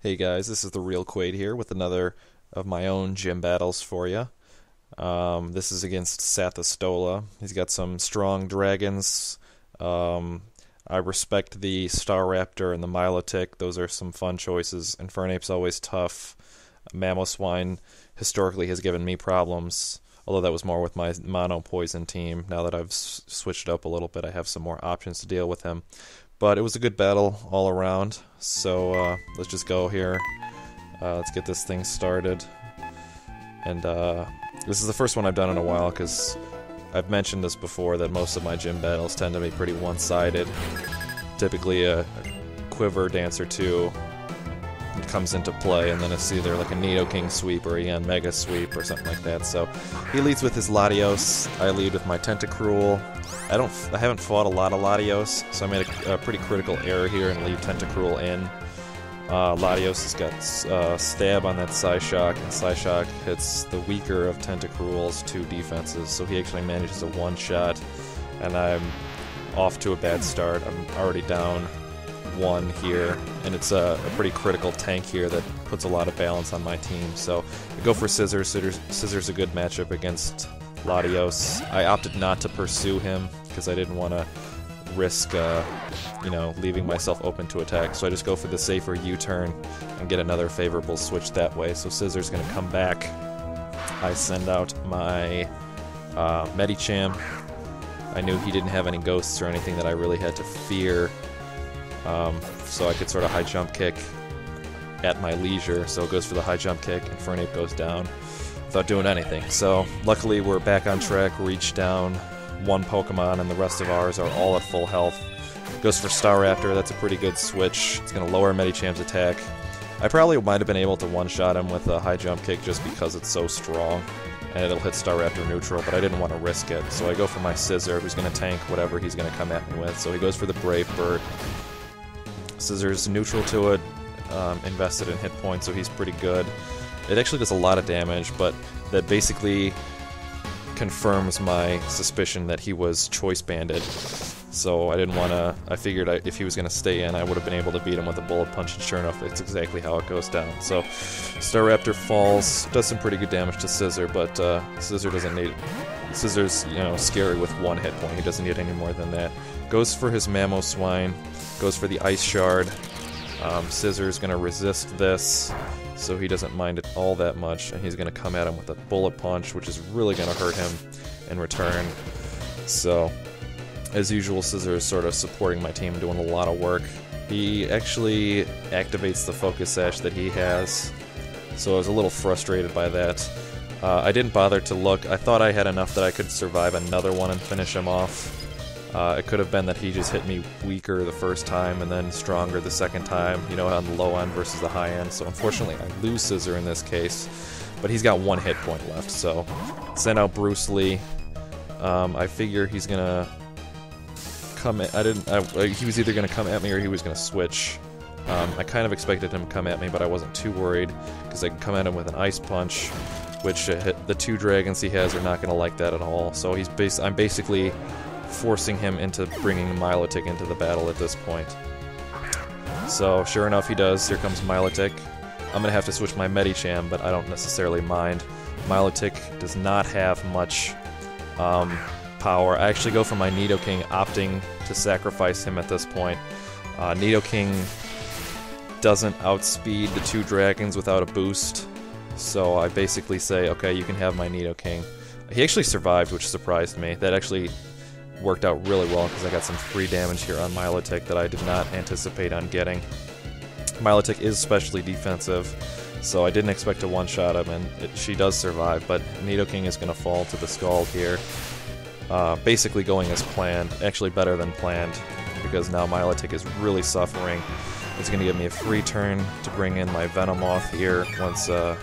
Hey guys, this is the Real Quaid here with another of my own gym battles for you. This is against Sathastola. He's got some strong dragons. I respect the Star Raptor and the Milotic. Those are some fun choices. Infernape's always tough. Mamoswine historically has given me problems, although that was more with my mono poison team. Now that I've switched it up a little bit, I have some more options to deal with him. But it was a good battle all around, so let's just go here. Let's get this thing started. And this is the first one I've done in a while, because I've mentioned this before, that most of my gym battles tend to be pretty one-sided. Typically a quiver dance or two comes into play, and then it's either like a Nidoking sweep or a Yanmega sweep or something like that. So he leads with his Latios, I lead with my Tentacruel. I haven't fought a lot of Latios, so I made a pretty critical error here and leave Tentacruel in. Latios has got Stab on that Psyshock, and Psyshock hits the weaker of Tentacruel's two defenses, so he actually manages a one-shot, and I'm off to a bad start. I'm already down one here, and it's a pretty critical tank here that puts a lot of balance on my team. So I go for Scissors. Scissors a good matchup against Latios. I opted not to pursue him because I didn't want to risk, leaving myself open to attack. So I just go for the safer U-turn and get another favorable switch that way. So Scissors going to come back. I send out my Medicham. I knew he didn't have any ghosts or anything that I really had to fear. So I could sort of high jump kick at my leisure. So it goes for the high jump kick, and Infernape goes down without doing anything. So luckily we're back on track. We're each down one Pokemon, and the rest of ours are all at full health. Goes for Staraptor. That's a pretty good switch. It's going to lower Medicham's attack. I probably might have been able to one-shot him with a high jump kick just because it's so strong, and it'll hit Staraptor neutral, but I didn't want to risk it. So I go for my Scissor, who's going to tank whatever he's going to come at me with. So he goes for the Brave Bird. Scissors neutral to it, invested in hit points, so he's pretty good. It actually does a lot of damage, but that basically confirms my suspicion that he was choice banded. So I didn't want to. I figured if he was going to stay in, I would have been able to beat him with a Bullet Punch, and sure enough, that's exactly how it goes down. So Staraptor falls, does some pretty good damage to Scissor, but Scissor doesn't need. Scissor's, scary with one hit point. He doesn't need any more than that. Goes for his Mamoswine. Goes for the Ice Shard. Scissor's going to resist this, so he doesn't mind it all that much, and he's going to come at him with a Bullet Punch, which is really going to hurt him in return. So, as usual, Scissor is sort of supporting my team, doing a lot of work. He actually activates the Focus Sash that he has, so I was a little frustrated by that. I didn't bother to look. I thought I had enough that I could survive another one and finish him off. It could have been that he just hit me weaker the first time and then stronger the second time, on the low end versus the high end. So unfortunately I lose Scissor in this case, but he's got one hit point left. So send out Bruce Lee. I figure he's gonna come at, he was either gonna come at me or he was gonna switch. I kind of expected him to come at me, but I wasn't too worried because I could come at him with an Ice Punch, which the two dragons he has are not gonna like that at all. So I'm basically forcing him into bringing Milotic into the battle at this point. So sure enough he does. Here comes Milotic. I'm gonna have to switch my Medicham, but I don't necessarily mind. Milotic does not have much power. I actually go for my Nidoking, opting to sacrifice him at this point. Nidoking doesn't outspeed the two dragons without a boost, so I basically say, okay, you can have my Nidoking. He actually survived, which surprised me. That actually worked out really well because I got some free damage here on Milotic that I did not anticipate on getting. Milotic is especially defensive, so I didn't expect to one-shot him, and she does survive, but Nidoking is going to fall to the Scald here. Basically going as planned, actually better than planned, because now Milotic is really suffering. It's going to give me a free turn to bring in my Venomoth here once it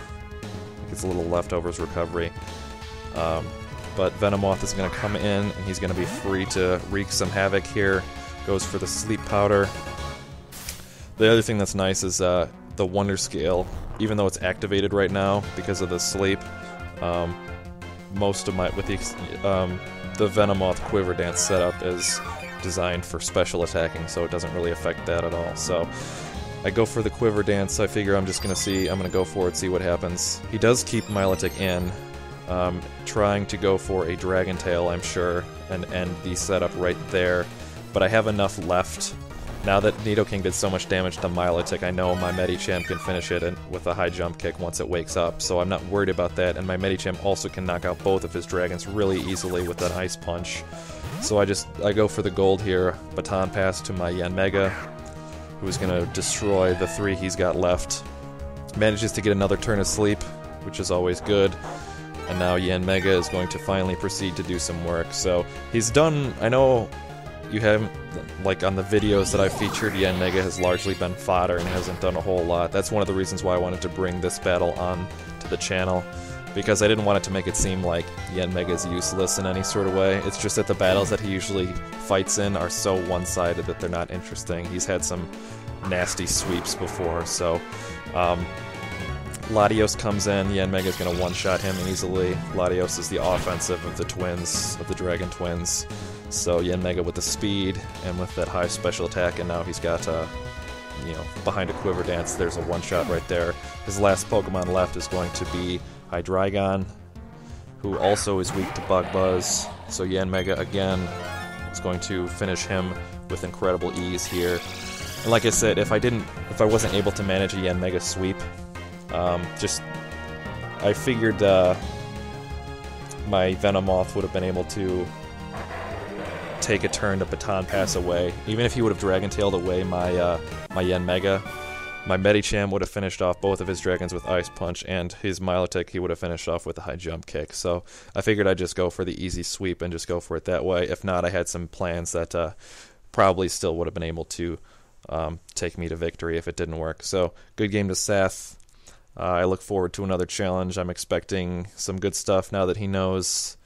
gets a little leftovers recovery. But Venomoth is going to come in, and he's going to be free to wreak some havoc here. Goes for the Sleep Powder. The other thing that's nice is the Wonder Scale. Even though it's activated right now because of the sleep, most of my, the Venomoth Quiver Dance setup is designed for special attacking, so it doesn't really affect that at all. So I go for the quiver dance. I figure I'm going to go for it, see what happens. He does keep Milotic in, trying to go for a Dragon Tail, I'm sure, and end the setup right there. But I have enough left. Now that Nidoking did so much damage to Milotic, I know my Medicham can finish it with a high jump kick once it wakes up, so I'm not worried about that, and my Medicham also can knock out both of his dragons really easily with that Ice Punch. So I go for the gold here, Baton Pass to my Yanmega, who's going to destroy the 3 he's got left. Manages to get another turn of sleep, which is always good. And now Yanmega is going to finally proceed to do some work. So he's done, I know you haven't, like on the videos that I've featured, Yanmega has largely been fodder and hasn't done a whole lot. That's one of the reasons why I wanted to bring this battle on to the channel, because I didn't want it to make it seem like Yanmega is useless in any sort of way. It's just that the battles that he usually fights in are so one-sided that they're not interesting. He's had some nasty sweeps before, so Latios comes in, Yanmega's going to one-shot him easily. Latios is the offensive of the twins, of the Dragon Twins. So Yanmega with the speed and with that high special attack, and now he's got, behind a quiver dance, there's a one-shot right there. His last Pokemon left is going to be Hydreigon, who also is weak to Bug Buzz. So Yanmega, again, is going to finish him with incredible ease here. And like I said, if I wasn't able to manage a Yanmega sweep, I figured my Venomoth would have been able to take a turn to Baton Pass away. Even if he would have Dragon Tailed away my Yanmega, my Medicham would have finished off both of his dragons with Ice Punch, and his Milotic he would have finished off with a high jump kick. So I figured I'd just go for the easy sweep and just go for it that way. If not, I had some plans that probably still would have been able to take me to victory if it didn't work. So good game to Sath. I look forward to another challenge. I'm expecting some good stuff now that he knows,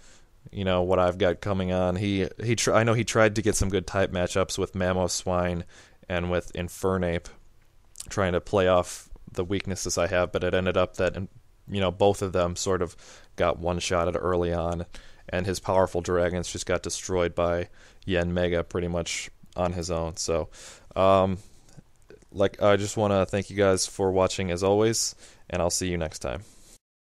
what I've got coming on. I know he tried to get some good type matchups with Mamoswine and with Infernape, trying to play off the weaknesses I have, but it ended up that, both of them sort of got one-shotted early on, and his powerful dragons just got destroyed by Yanmega pretty much on his own. So, I just want to thank you guys for watching as always, and I'll see you next time.